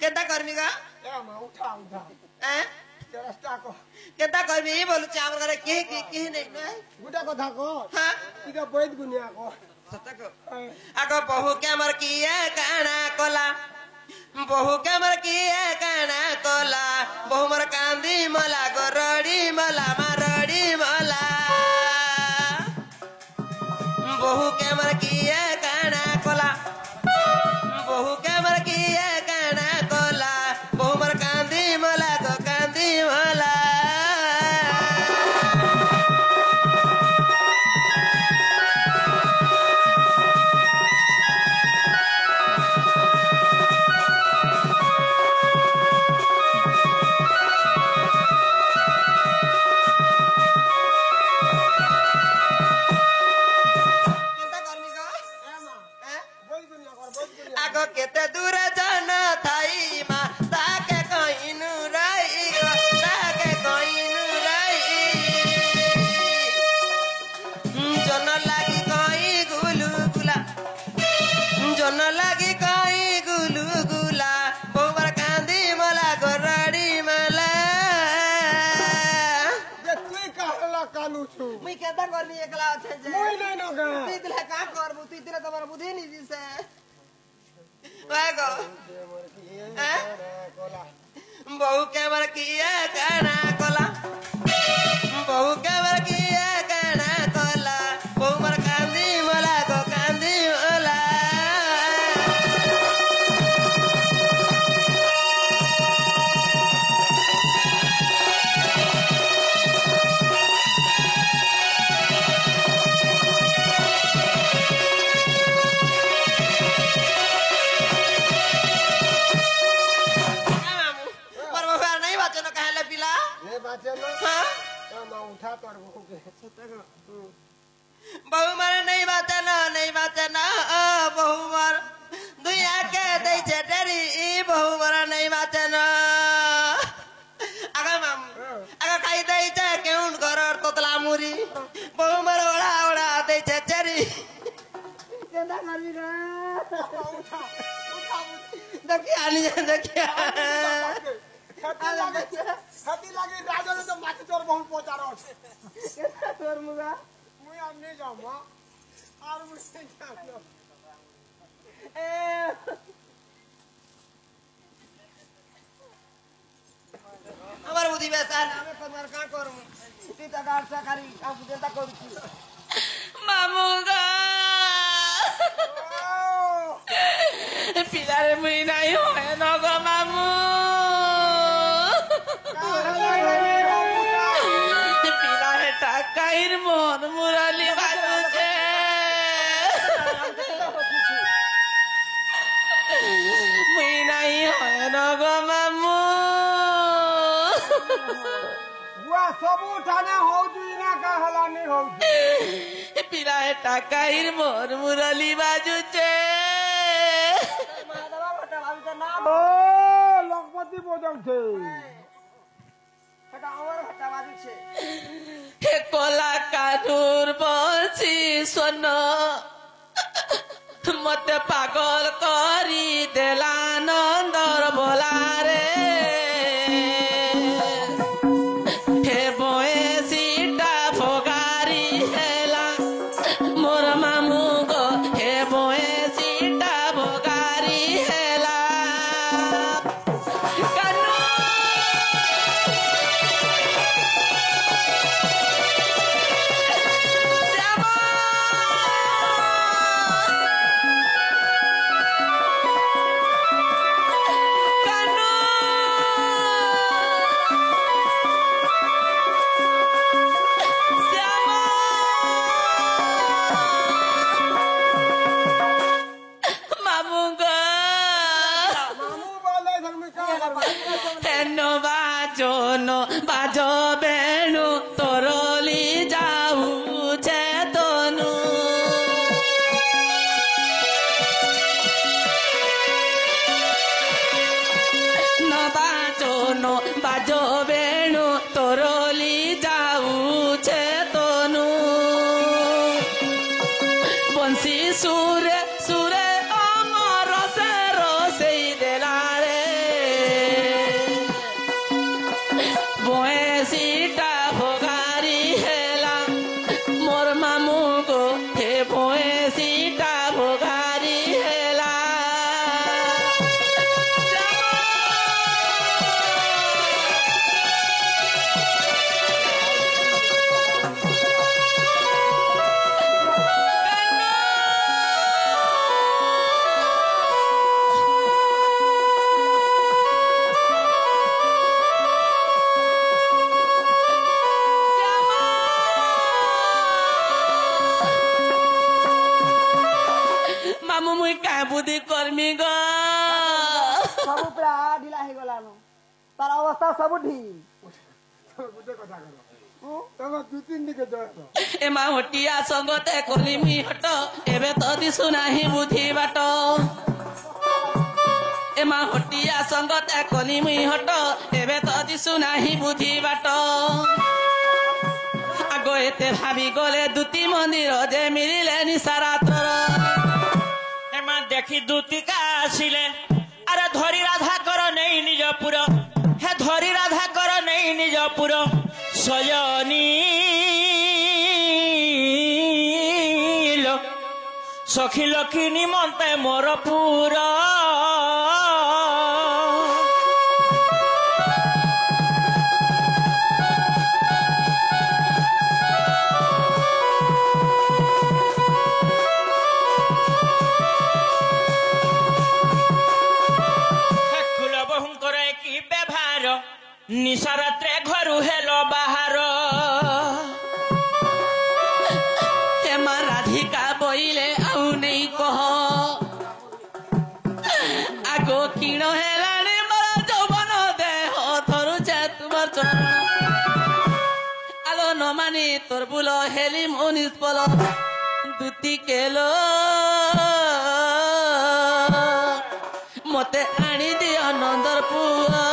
केता करमी का ए मा उठा उठा हैं रास्ता को केता करमी बोलु चावल करे के नहीं ना गुटा कथा को हां इका बैद गुनिया को सतको आगो बहु के मर किए काना कोला बहु के मर किए काना कोला बहु मर कांदी मला गोरडी मला मारडी मला बहु के मर किए काना कोला बहु के मर किए काना कोला बहु मर कांदी मला गो कांदी मला आगो केते दूर जान थाई मा ताके कहिनु रही गो ताके कहिनु रही जन लागि कहि गुलु गुला जन लागि कहि गुलु गुला बोबर कांदी मला गोरडी मला जे तुई कहला कानु छु मुई केता करनी एकला छे जे मुई नै न गा तुई दिले का करबु तुई दिले तमर बुद्धि नि दिसे वागो बहु के मर किए काना कोला बहु के मर किए काना कोला बहु मर कांदी मला गो कांदी मला उठा कर बहु मर नहीं बात ना बहु मर दुया के दे छे डरी ई बहु मर नहीं बात ना आगा माम आगा खाई दे छे केउन घर तोतला मुरी बहु मर ओड़ा ओड़ा दे छे चरी केंदा करबी रे उठा उठा देखिया आनी देखिया छाती लागे राजा ने तो माटी तोर बहुत पोचारो छे केता तोर मुगा मुई अब नहीं जाऊ मां और मुझसे जाओ ए আমার বুদ্ধি বেসা আমি তোমার কা করব তুই তা গাছ সাকারি আমি দেতা করছি মামুগা পিলারে মুই নাই হয় না গো মামু পিলারে টাকাইর মন মুরালি বাজুছে মুই নাই হয় না গো মামু बुआ सब उठाने हो जुई ना का हला नहीं हो পিলারে টাকাইর মন মুরালি বাজুছে মাধবা ঘটা ভাবিতে না ओ लखपति बजाउछे এটা আমার ঘটা বাজুছে হে কলা কানুর বলছি শোন মতে পাগল করি দেলা নন্দর বলারে হে বয়েসিটা ফগারি হেলা মোর মামু গো হে বয়েসিটা ফগারি হেলা কানু শ্যামা কানু শ্যামা মামু গো मामू बोले घर में का তেন বাজনো বাজো বেণু তরলি যাউছে তনু ন বাজনো বাজো বেণু তরলি যাউছে তনু বংশী সুরে সুরে অমর রসে রসেই দেলা রে ढिला हो गला नो तार अवस्था सब ढिल गुटे कथा करो तमे दु तीन दिके दो ए मा हटिया संगते कलिमी हट एबे तो दिसु नाही बुद्धि बाट ए मा हटिया संगते कलिमी हट एबे तो दिसु नाही बुद्धि बाट आगो एते भाबी गले दुती मंदिर जे मिलिले निसारात्र ए मा देखि दुतिका आसिले अरे धरी राधा कर नहीं निजपुर हे धरी राधा कर नहीं निजपुर सजनी सखी लखी निमंते मोर पूरा निशारात्रे घरु हेलो बाहर हेमा राधिका बोइले आउ नहीं कह आगो किण हेलानी मोर जौवन देह धरुछे तुमर चरण आलो न मानी तोर बुल हेली मो निष्फल दुती केलो मते आनी दियो नंदर पुआ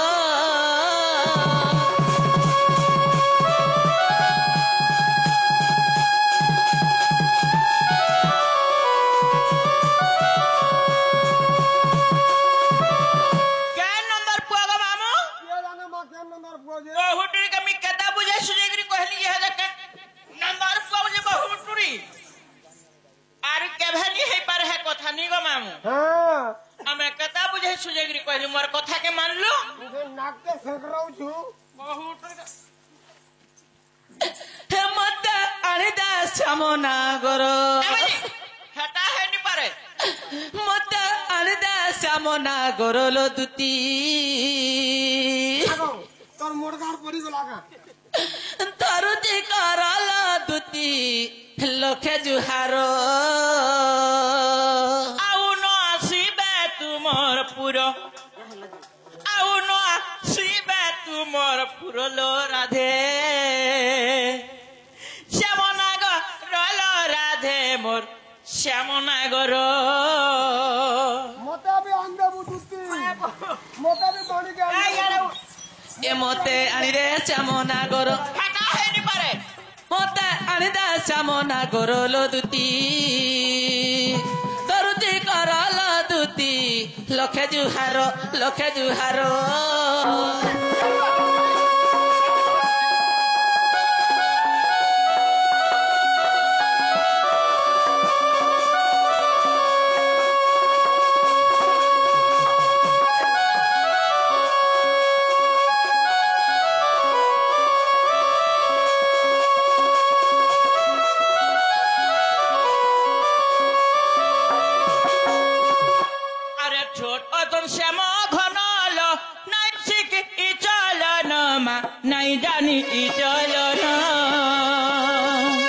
सुजगरी कहली मोर कथा के मान लो मुझे नाक के सकराउ छु हे मत आनी दा श्यामना गरो हेटा है नि पारे मत आनी दा श्यामना गरो लो दुती आगो तोर मोड़गार पड़ी गला का तरुती करल दुती लखे जुहारो तुमर पुर आउ न आसीबे तुमर पुरलो राधे श्यामनागर रलो राधे मोर श्यामनागर मते भी अंधे बुद्धि मते भी बणी के ए मते आनी रे श्यामनागर फाटा है नि पारे मते आनी दा श्यामनागर लो दुती तरुती करल दुती लखे जुहारो लखे जुहारो नहीं जानी चलन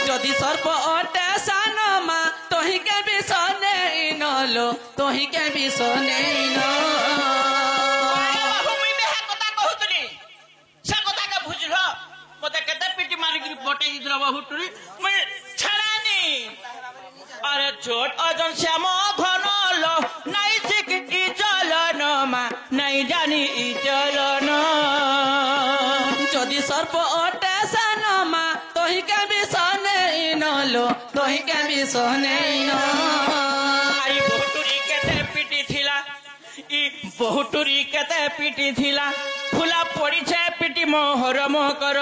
जदि सर्प अटे सान मा तोही के बिसने नलो तोही के बिसने न अरे छोट अजन श्याम घन लो नहीं सिख चलन मा नहीं जानी चलन जदि सर्प अटे सान मा तोही के बिसने नलो तोही के बिसने न आई बहुटुरी केते पिटी थिला ई बहुटुरी केते पिटी थिला फुला पड़ी छे पिटी मोहर मोकर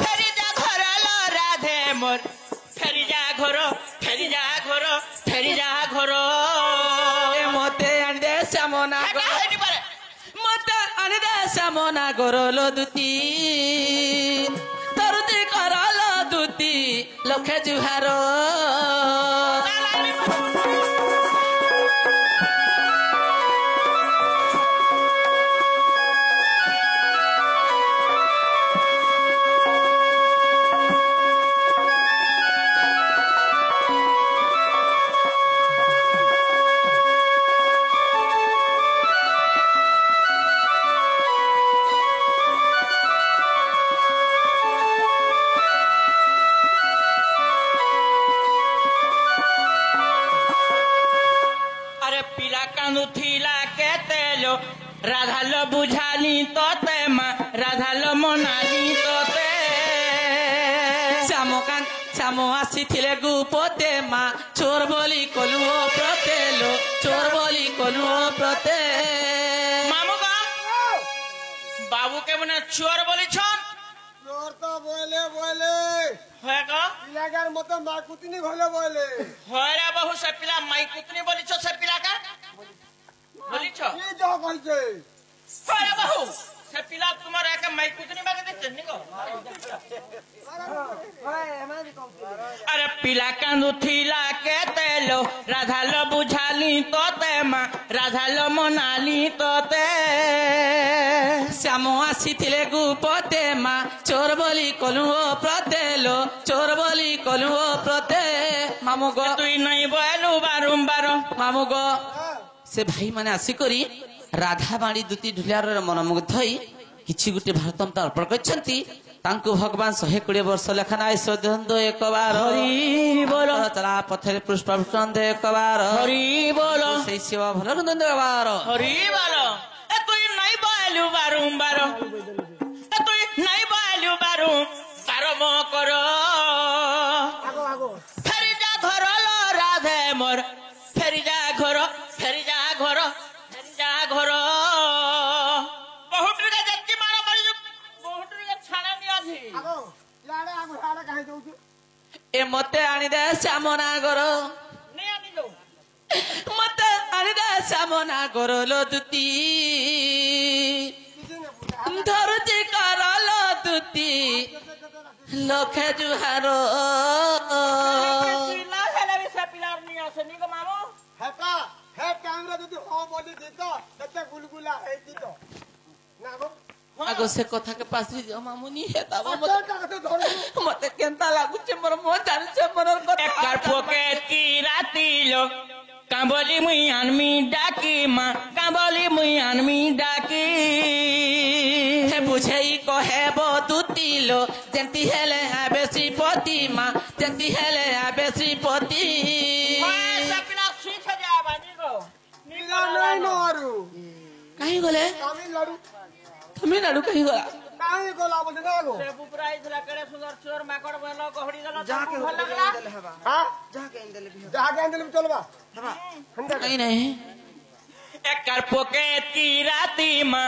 फेरी जा घर लो राधे मोर फेरी जा घर फेरी जा घर फेरी जा घर ए मते आंदे श्यामना मते आंदे श्यामना गरलो दुती तरुती करलो दुती लखे जुहारो କାନ୍ଦୁଥିଲା କେତେଲୋ ରାଧା ଲୋ ବୁଝାଲି ତତେ ମା ରାଧା ଲୋ ମନାଲି ତତେ শ্যাম আসিছিলে গুপতে মা চোর বলি কলু ও প্রতে লো চোর বলি কলু ও প্রতে মামু গা বাবু কেমন চোর বলিছন চোর তো বলে বলে হয় গা ইলাকার মতো মা কুতিনি ঘরে বলে হয় রে বহু সে পিলা মাই কুতনি বলিছ সে পিলাকা বলিছ কি তো কইছে হয় রে বহু সে পিলা তোমার একে মাই কুতনি বাগে দেখছেন নি গো আরে পিলা কান্দুথিলা কেতেলো রাধা লো বুঝালি তোতে মা রাধা লো মনালি তোতে শ্যাম আসিছিলে গুপতে মা চোর বলি কলু ও প্রতে লো চোর বলি কলু ও প্রতে মামু গো তুই নাই বলু বারম্বার মামু গো সে ভাই মানে আসিকরি রাধা বাণী দুতি ঢুলিଆର ମନମୁଗ୍ଧ ହୋଇ କିଛି ଗୋଟେ ଭାରତମ ତ ଅର୍ପଣ କରିଛନ୍ତି ତାଙ୍କୁ ଭଗବାନ 120 ବର୍ଷ ଲେଖାନା ଈଶ୍ୱର ଦିଅନ୍ତୁ ଏକବାର ହରି ବୋଲ ଚଲା ପଥରେ ପୁଷ୍ପାଞ୍ଚ ଏକବାର ହରି ବୋଲ ସେଇ ଶିବ ଭଲ ଏକବାର হরি বলো এ তুই নাই বলু বারম্বার এ তুই নাই বলু বারম কর আগো আগো ফেরি যা ঘর লো রাধে মোর ফেরি যা ঘর ফেরি যা ঘর ফেরি যা ঘর বহুটুকে যেতি মার মারি বহুটুকে ছাড়া নি আজি আগো ইয়াড়ে আগো ইয়াড়ে কাহি দউଛୁ ଏ ମତେ ଆଣିଦେ ଶ୍ୟାମନା ଗର নে আনি দଉ ମତେ ଆଣିଦେ ଶ୍ୟାମନା ଗର ଲୋ ଦୁତି ଧରୁଛି କର ଲୋ ଦୁତି ଲକ୍ଷେ ଜୁହାର পিলা হেলে বি সে পিলার নি আসে নি গো মামু হেতা হে ক্যামেরা যদি হ বলি দিত তেতে গুলগুলা হেতি তো না গো ଆଗ ସେ କଥାକେ ପାଶରି ଦିଅ ମାମୁନି ହେତା আচ্ছা কথা ধরবো ମତେ କେନ୍ତା ଲାଗୁଛି ମୋର ମୋ ଜାଣିଛ ମୋର একার পকেট কি রাতিলো কাবলি মুই আনমি ডাকি মা কাবলি মুই আনমি ডাকি হে বুঝেই কহেব দুতিলো যেନ୍ତି ହେଲେ ଆବେ ଶ୍ରୀପତି ମା ଯେନ୍ତି ହେଲେ ଆବେ ଶ୍ରୀପତି মিলা নাই নরু କାହିଁ ଗଲେ তামিলনাড়ু ତାମିଲନାଡୁ କାହିଁ ଗଲା কাহি গলা বলে না গো হ্যাঁ যাকে আনলে চলবা କାହିଁ ନାହିଁ একার পকেট কি রাতি মা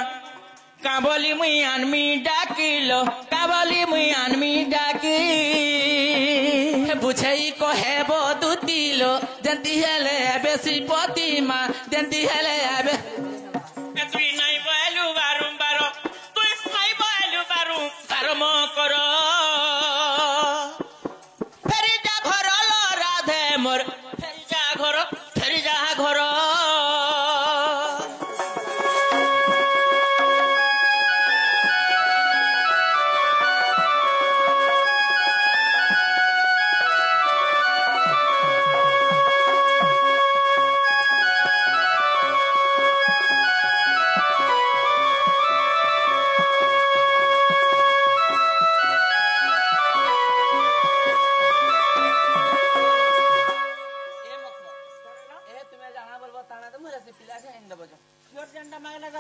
কাবলি মুই আনমি ডাকিলো কাবলি মুই আনমি ডাকি হে বুঝেই কহেব দুতিলো ଯେନ୍ତି ହେଲେ ଆବେ ଶ୍ରୀପତି ମା ଯେନ୍ତି ହେଲେ ଆବେ তুই নাই বলু বারম্বার তুই নাই বলু বারম কর ফেরি যা ঘর লো রাধে মোর ফেরি যা ঘর ফেরি যা ঘর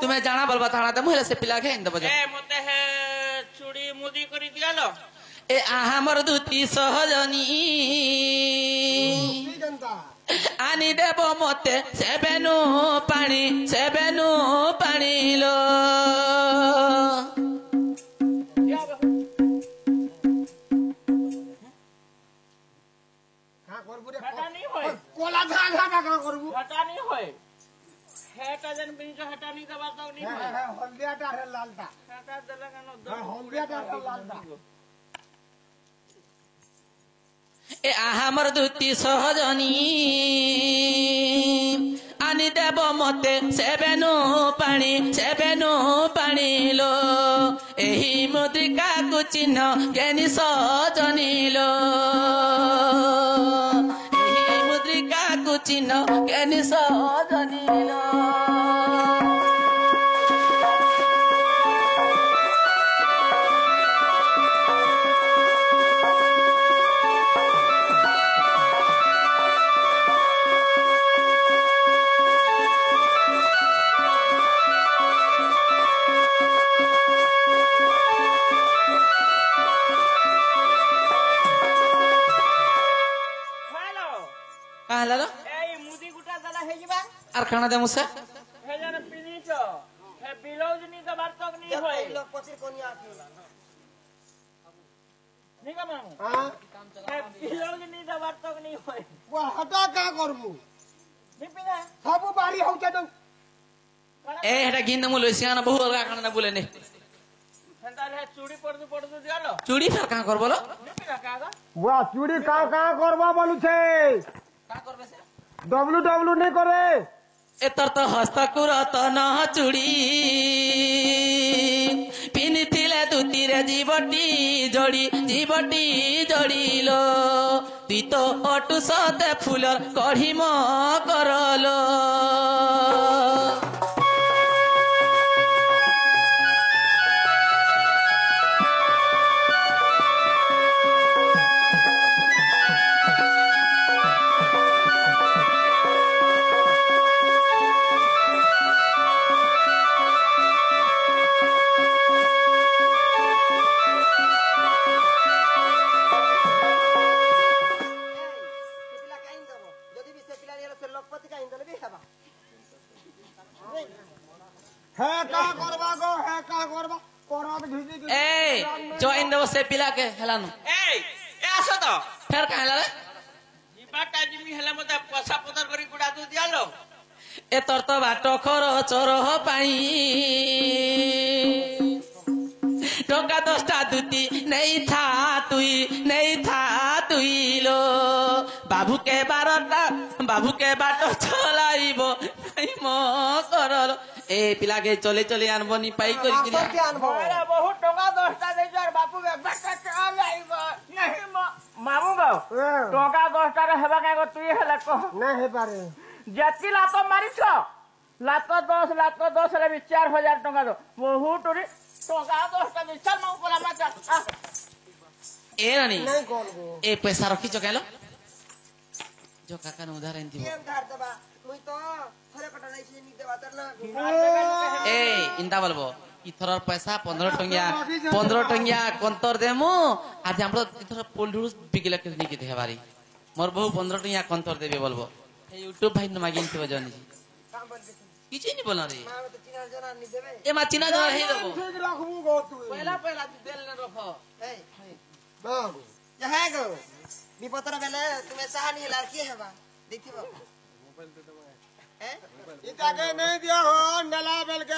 ତୁମେ ଜାଣା ବୋଲବା ତାଣା ତ ମୁଁ ହେଲେ ସେ ପିଲାକେ ଏନ୍ଦ ବଜା এ মতে হে চুড়ি মুদি করে দিয়ালো ଏ ଆମର ଦୁତି ସହଜନୀ কি জানতা ଆନି ଦେବ ମତେ ସେବେନୁ ପାଣି ଲୋ কা করবু রে ঘাটা নি হয় কোলা ধা ধা কা করবু ঘাটা নি হয় হেটা যেন বিনছ হেটা নি দেবা তো নি হয় হ্যাঁ হলদিয়াটা আর লালটা হেটা দেলে কেন হ্যাঁ হলদিয়াটা আর লালটা ଏ ଆମର ଦୁତି ସହଜନୀ ଆନି ଦେବ ମତେ ସେବେନୁ ପାଣି ଲୋ ଏହି ମୁଦ୍ରିକାକୁ ଚିହ୍ନ ଜ୍ଞାନୀ ସଜନୀ ଲୋ ଏହି ମୁଦ୍ରିକାକୁ ଚିହ୍ନ ଜ୍ଞାନୀ ସଜନୀ ଲୋ আর খানা দেমু সে হে জানে পিনিছ হে ব্লাউজ নি দবার তক নি হয় लोग पचिर कोनी आके নি কা মামু हाँ হে ব্লাউজ নি দবার তক নি হয় वो हटा क्या करबू নি পিনা सब बारी हो जाए এ এটা গিন দেমু লইছি না বহু অলগা খানা না বলে নে হেন্তা হে চুড়ি পড়দু দিয়ালো চুড়ি ফের কাঁ করবো লো? নি পিনা কাগা वो चूड़ी का करबा बोलू छे কাঁ করবে সে डब्लू डब्लू नहीं करे এ তোর তো হস্তকুরতন চুড়ি পিনিছিলে দুতিরে জীবটি জড়িল তুই তো অটু সতে ফুলর কঢ়িম করল पिला काइन दबो जदी भी से पिला नियर से लोकपति काइन दले भी हेबा है का करबा करब भिजी এ জয়েন দেব সে পিলাকে হেলানো এই এ আসো তো ফের কাঁ হেলা রে? জিবাটা জিমি হেলে মতে পয়সা পতর করি গুড়া দু দিয়ালো এ তোর তো বাট খরচর পাই টঙ্কা 10টা দুটি নেই থা তুই লো বাবুকে বাট চলাইব নাই ম করল এ পিলাকে চলে চলে আনবনি পাই করি কিনা सब के अनुभव আরে বহুত টাকা 10টা দেই আর বাপু কে বাটা চালাইব নাই মামু গো টাকা 10টা রে হেবা কে তুই হেলে কহ नहीं है पारे যেতি লাত মারিছ লাত 10 রে 4000 টাকা দো বহুত রে টাকা 10টা দেই চল মামু পরা মাচা এ রানি नहीं करबो এ পয়সা রখিছ কেন जो काका ने उधार দিব केम धार दबा मुई तो थरे कटा नहीं छी नी देबा तर ना এ ইন্দা বলবো ইথরর পয়সা 15 টঙ্গিয়া কন্তর দেমু আজ আমরা ইথর পোলডুস বিগলা কে নিকে দেবারি মোর বহু 15 টঙ্গিয়া কন্তর দেবে বলবো এই ইউটিউব ভাই না মাগিন থিব জানি काम बन के কিছু নি বলনা রে मां तो चिना जना नी देबे এ মা চিনা জনা হেই দেবো ठीक रखबू गो तू পয়লা দেল না রখ ए हां या है गो विपतर बेले तुम्हें सहानी लड़की हेबा देखिबो हैं इता के नहीं दिया हो नला बेल के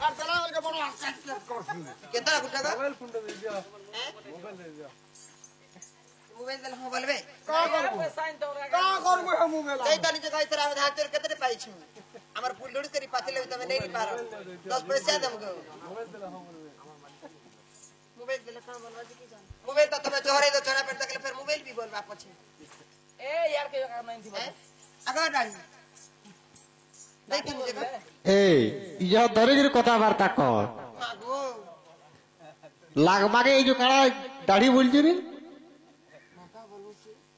और चला बेल के बड़ा करसी केतना गुटा का मोबाइल फोन दे दिया हैं मोबाइल दे दिया मोबाइल दल हो बोलबे का करबू का करबू हम मोबाइल कई तनी जगह इतर आवे धार तेरे केतरे पाई छु हमर फूल लोड़ी तेरी पाते ले तमे नहीं पारो 10 पैसा दम गो मोबाइल दे हम मोबाइल दले काम बनवा की जान मोबाइल तो तमे जोहरे दो छोरा पेट तक फिर मोबाइल भी बोलबा पछि এ ইয়ার কে কাম নাই থিব हैं अगर डाली देखिन जगह এই ইয়া ধরিগির কথাবার্তা কর मागो লাগমাগে এই যে কাড়া দাড়ি বলছি রে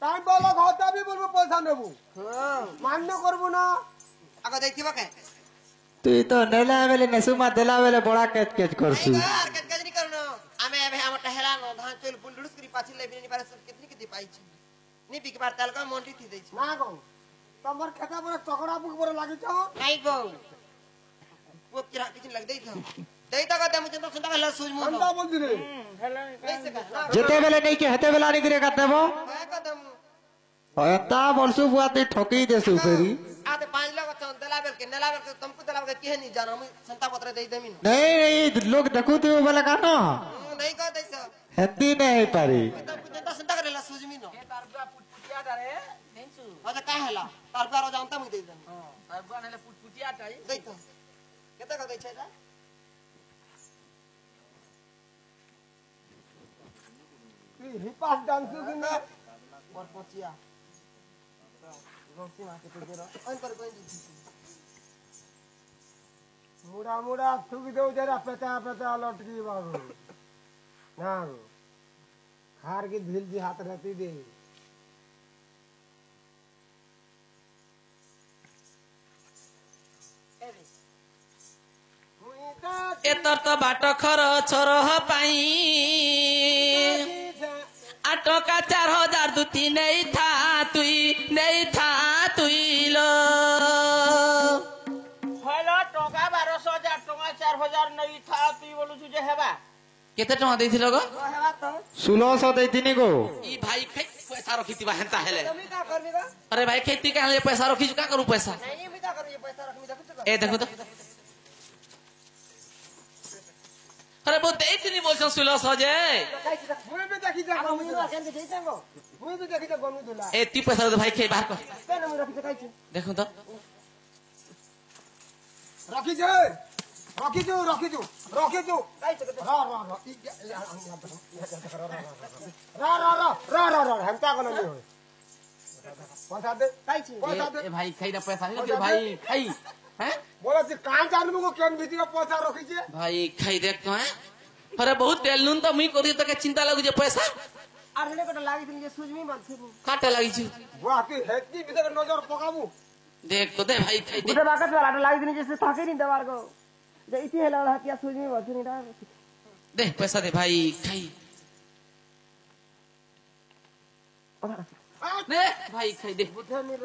টাইম বলো ঘটা भी বলবো পয়সা নেবো हां মান্য করবো না अगर देखिबो के তুই তো নেলা বেলে নেসুমা দেলা বেলে বড়া কেচ কেচ করছু नहीं यार कत कजनी करनो आमे अबे हम टहला नो धान चल फूल लुड़स करी पाछी ले बिनी बारे सब कितनी कितनी पाई छु नी बिक बार ताल का मोंटी थी दे छु না গো তোমার খেতা পরে চকড়া বুক পরে লাগিছ नहीं गो वो किरा किचन लग दई था दई ता का मुझे तो सुनता हला सूझ मुंह अंडा बोल दिले कैसे का যেতে বেলে নেই কে হেতে বেলা নি করে কাটব मैं कदम তা বলছু বুয়া তুই ঠকেই দেছু ফেরি आते 5 लोग तो दला बेल के नला बेल के तुमको दला बेल के नहीं जानो हम संता पत्र दे देमिन নেই নেই লোক দেখু তুই বেলা কান नहीं कह दई तो হেতি নেই পারি तो कुछ तो संता करेला सूझ मी नो তার বুয়া পুটপুটিয়া ডারে নেনছু अच्छा का हला तार पर जानता मुझे दे देन তার বুয়া নেলে পুটপুটিয়া টাই दई तो केता का दई छेदा তুই হিপাস ডান্স দিনা और पचिया रोटी माके तो देरो अंतर कोई दी মুড়া মুড়া ঠুকি দেও যারা পেটা পেটা লটকি বাবু না গো খার কি ঢিল জি হাত রাতি দে এ তোর তো বাট খরচর পাই আর টকা 4000 দুটি নেই থা তুই লো केते टका देथिल गो हेबा तो 1600 देथिनी गो ई भाई खै पैसा रखितिबा हेंता हेले तुम का करबी बा अरे भाई खेती के लिए पैसा रखी का करू पैसा नहीं भी का करबी पैसा रखमी देखु तो ए देखो तो अरे वो देथिनी बोल छन 1600 जे मुई भी देखि जा मुई ना केन के जइसंगो मुई भी देखि जा गनु दुला ए ती पैसा दे भाई खे बाहर कर केन मुई रखि काई छी देखो तो रखि जो रखि जो रखि जो रखि जो काई छ रा हमता कोन नहीं होय पैसा दे काई छी पैसा दे ए भाई खाई ना पैसा नहीं दे भाई खाई हैं बोला जी कान जानबो को केन भीती का पैसा रखि जे भाई खाई देख तो हैं अरे बहुत तेल नून तो मुई करी तो के चिंता लागु जे पैसा आर हेले कोटा लागि थिन जे सुजमी मन थिबु काटे लागी छी बुआ के हेती बिते नजर पकाबू देख तो दे भाई खाई दे उठे बाकत वाला लागि थिन जे से थाके नि देवार को जे इति हेला हतिया सुजमी मन थिन रा दे पैसा दे भाई खाई दे भाई खाई दे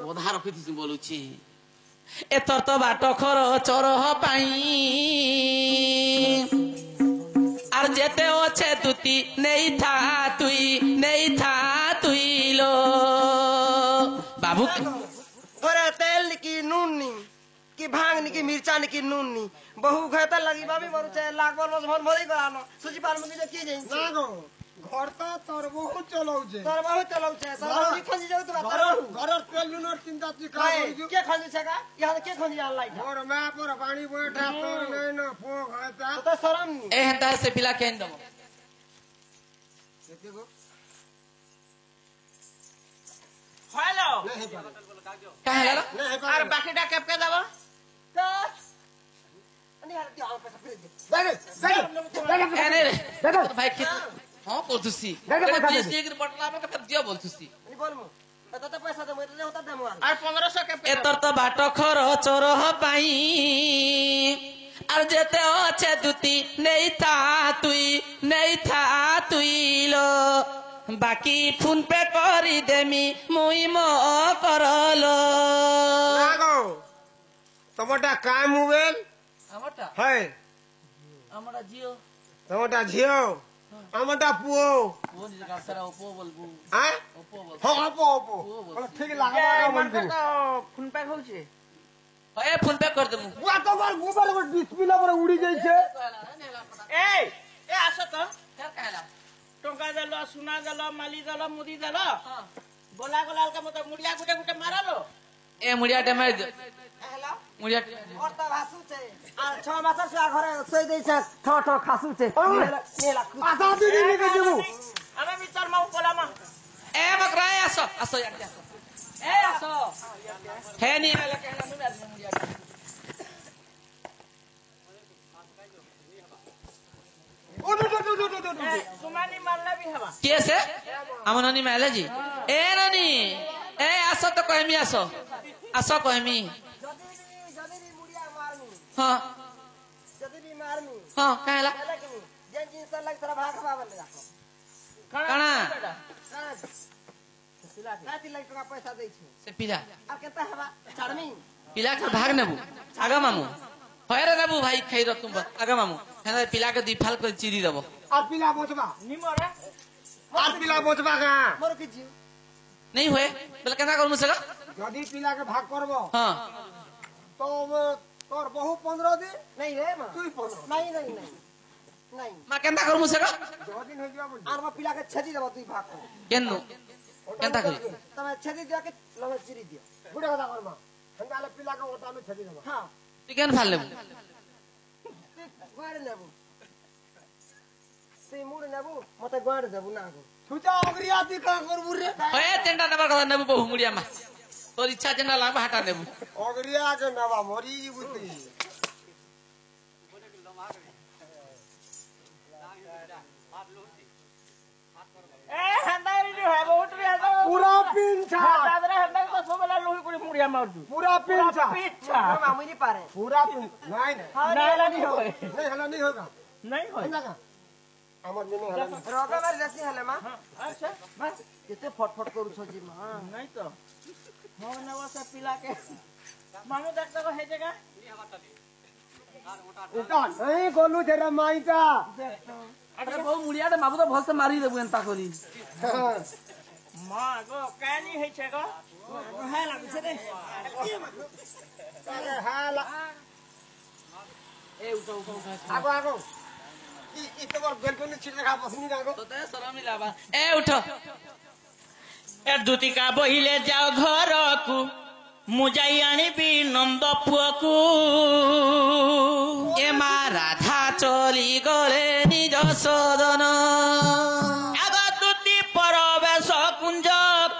ओधा रखि थी बोलू छी एतर तो बाट खर चरह पाई আর যেতে আছে তুতি নেই থা তুই লো बाबू तोरे तेल की नून नी की भांग नी की मिर्चा नी की नून नी बहु घाटा लगी बाबी मरु चाहे लाख बोल भन भरी करानो सुजी पाल में की जाई ना गो घर तो तोर बहुत चलाउ जे तोर बहुत चलाउ छे तोर जी खंजी जाऊ तो घर तेल लुनर चिंता ती का करू के खंजी छे का यहां के खंजी जान लाई और मैं पर पानी बैठा तोर नहीं न फोग है तो शरम नी ए हेंता से पिला केन दबो केते गो हेलो काहे लाला और बाकीटा केप के दबो का अनि हाल दिया पैसा फिर दे ए नहीं रे भाई खेत हां बोलतुसी जीएसटी के बटला में कत दियो बोलतुसी नि बोलमु तो पैसा दे मैं तो होता दे मोर और 1500 के एतर तो बाट खर चरह पाई আর যেতে আছে দুতি নেই থা তুই লো বাকি ফোন পে করি দেমি মুই মো করলো ना गो टमाटा काय मोबाइल আমারটা है আমরা জিও टमाटा झियो टमाटा पुओ ও নিজে কাছরা ওপো বলবো हैं ওপো বল हो ओपो ओपो बोले ठीक लगा बोल दे फोन पे होउछे ए फोन पे कर देमु बुआ तो मार मोबाइल पर डिस्प्ले पर उड़ी जाई छे ए आसो तो कहला टंका देलो सुना देलो माली देलो मुदी देलो बोला गोलाल का मत मुड़िया गुटे गुटे मारलो ए मुड़िया टेमे हेलो मुड़िया और त भासु छे आ 6 मास से घरे सोई दै छे ठ खासु छे नेला आसा दीदी ने के देबू हमें विचार माउ बोला मा ए बकरा आसो यार आसो ए आसो है नी आले कहला नु मुड़िया ओ दो तुम्हारी मारला भी हवा कैसे हम ननी मेले जी ए ननी ए आसो तो कहमी आसो कहमी जदी मुड़िया मारनी हां जदी मारनी हां कहला लेकिन जेन जिन सा लग सारा भाग बाबा ले जाको काना नाती लग टका पैसा दै छै से पिला अब केता हवा चढ़मी पिला के भाग नेबू आगा मामू होय रे नेबू भाई खै र तुम आगा मामू हेना पिला के दिफाल कर चिरी देबो आज पिला बोचबा नि मोरे आज पिला बोचबा का मोर के जी नहीं होए बोले केना करमु सका यदि पिला के भाग करबो हां तो तोर बहु 15 दिन नहीं रे मां तू 15 नहीं मा केना करमु सका 2 दिन हो गया बोल आर पिला के छेदी देबो तू भाग कर केनु केनता करी तमे छेदी दिया के लगे चिरी दियो गुडे कथा करबा हंगाले पिला के ओटा में छदी देबा हां तू केन फाल लेबू गाड़ नेबू से मुड़ नेबू मते गाड़ देबू ना गो छुचा ओगरिया ती का करबू रे होय तेंडा नंबर कथा नेबू बहु मुड़िया मा तोर इच्छा जेना लागबा हटा नेबू ओगरिया के नवा मोरी बुती ए हंदारी जो है बहुत रे तो पूरा पिंछा दादरा हंदा तो सब वाला लोही कोड़ी मुड़िया मार दू पूरा पिंछा पीछा मामी नहीं पारे पूरा पिंछ नहीं नहीं होए नहीं हला नहीं होगा नहीं होए ना का हमर में नहीं हला रोगा मार जैसी हले मां अच्छा बस कितने फटफट करू छ जी मां नहीं तो हो नवा से पिला के मानो देखता को है जगह এটা नहीं गोलू तेरा माईटा আরে বউ মুড়িয়াটা মাবু তো ভলসে মারি দেবু এন্তা করি মা গো কানি হইছে গো হ্যাঁ লাগছে রে हाला এ উঠো উঠো উঠো আগো আগো ই তো বড় বেলকনি ছিড়ে খা বসনি না গো তো তে শরম লাবা এ উঠো এ দুতিকা বহিলে যাও ঘরকু মু যাই আনিবি নন্দ পুଅକୁ এ মা রাধা চলি গলে নিজ সদন আগ দুতি পরবেশ কুঞ্জ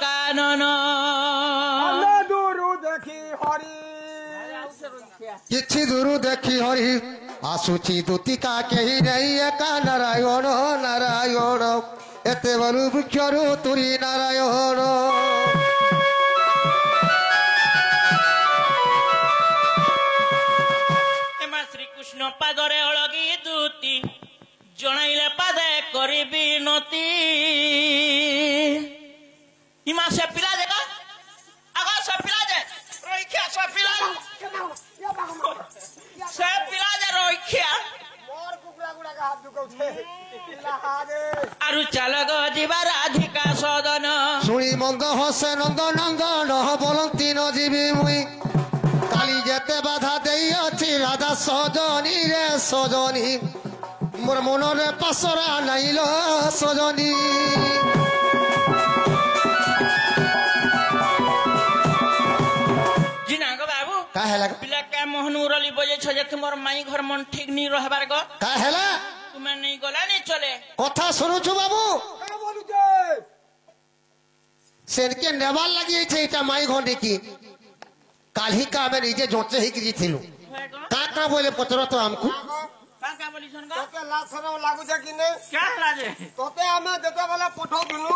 কানন আলো দূরু দেখি হরি କିଛି ଦୂରୁ ଦେଖି ହରି ଆସୁଛି ଦୁତିକା କେହି ନେଇ ଏକା ନାରାୟଣ ନାରାୟଣ ଏତେ ବରୁ ବୃକ୍ଷରୁ ତୁରି ନାରାୟଣ এমা শ্রীকৃষ্ণ পাদরে অলগি দুতি জনাইলে পাদে করিবি নতি ইমা সে পিলা দেখা আগ সে পিলা যে রইখিয়া সে পিলা সে পিলা যে রইখিয়া मोर कुकड़ा गुड़ा का हाथ दुखौ छे लहादे আরু চাল গো ଯିବା ରାଧିକା ସଦନ ଶୁଣି ମନ୍ଦ ହସେ ନନ୍ଦ ନନ୍ଦନ ବୋଲନ୍ତି ନ ଯିବି ମୁଇଁ କାଲି ଯେତେ ବାଧା ଦେଇଅଛି ରାଧା ସଜନୀ ରେ ସଜନୀ ମୋର ମନରେ ପାସରା ନାଇଲ ସଜନୀ ଜିନାଙ୍ଗ ବାବୁ କା ହେଲା ପିଲା କା ମୋହନ ଉରଲି ବଜେଛ ଯେ ତୁମର ମାଇ ଘର ମନ ଠିକ ନି ରହିବାର ଗ କା ହେଲା ତୁମେ ନେଇ ଗଲାନି ଚଲେ କଥା ଶୁଣୁଛୁ ବାବୁ का बोलू छे ସେନକେ ନେବାର୍ ଲାଗି ଏଇଛେ ଏଇଟା ମାଇ ଘଣ୍ଡିକି କାଲି କା ଆମେ ନିଜେ ଜଞ୍ଚେ ହେଇକି ଯାଇଥିଲୁ ହୁଏ ଗ କା କା ବୋଇଲେ ପଚର ତ ଆମକୁ କା ବୋଲିଛନ୍ ଗ तोते लासर लागु छे कि ने क्या ହେଲା ଯେ तोते हमें देते वाला पठौ दुनु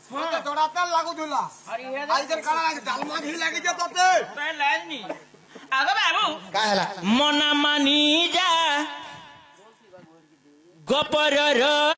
तोते दौड़ाते लागु दुला अरे हे आई जन काला लागी डालमा घी लागी छे तोते ତ ଲାजनी ଆଗ ବାବୁ କା ହେଲା ମନା ମାନି ଯା ଗୋପରର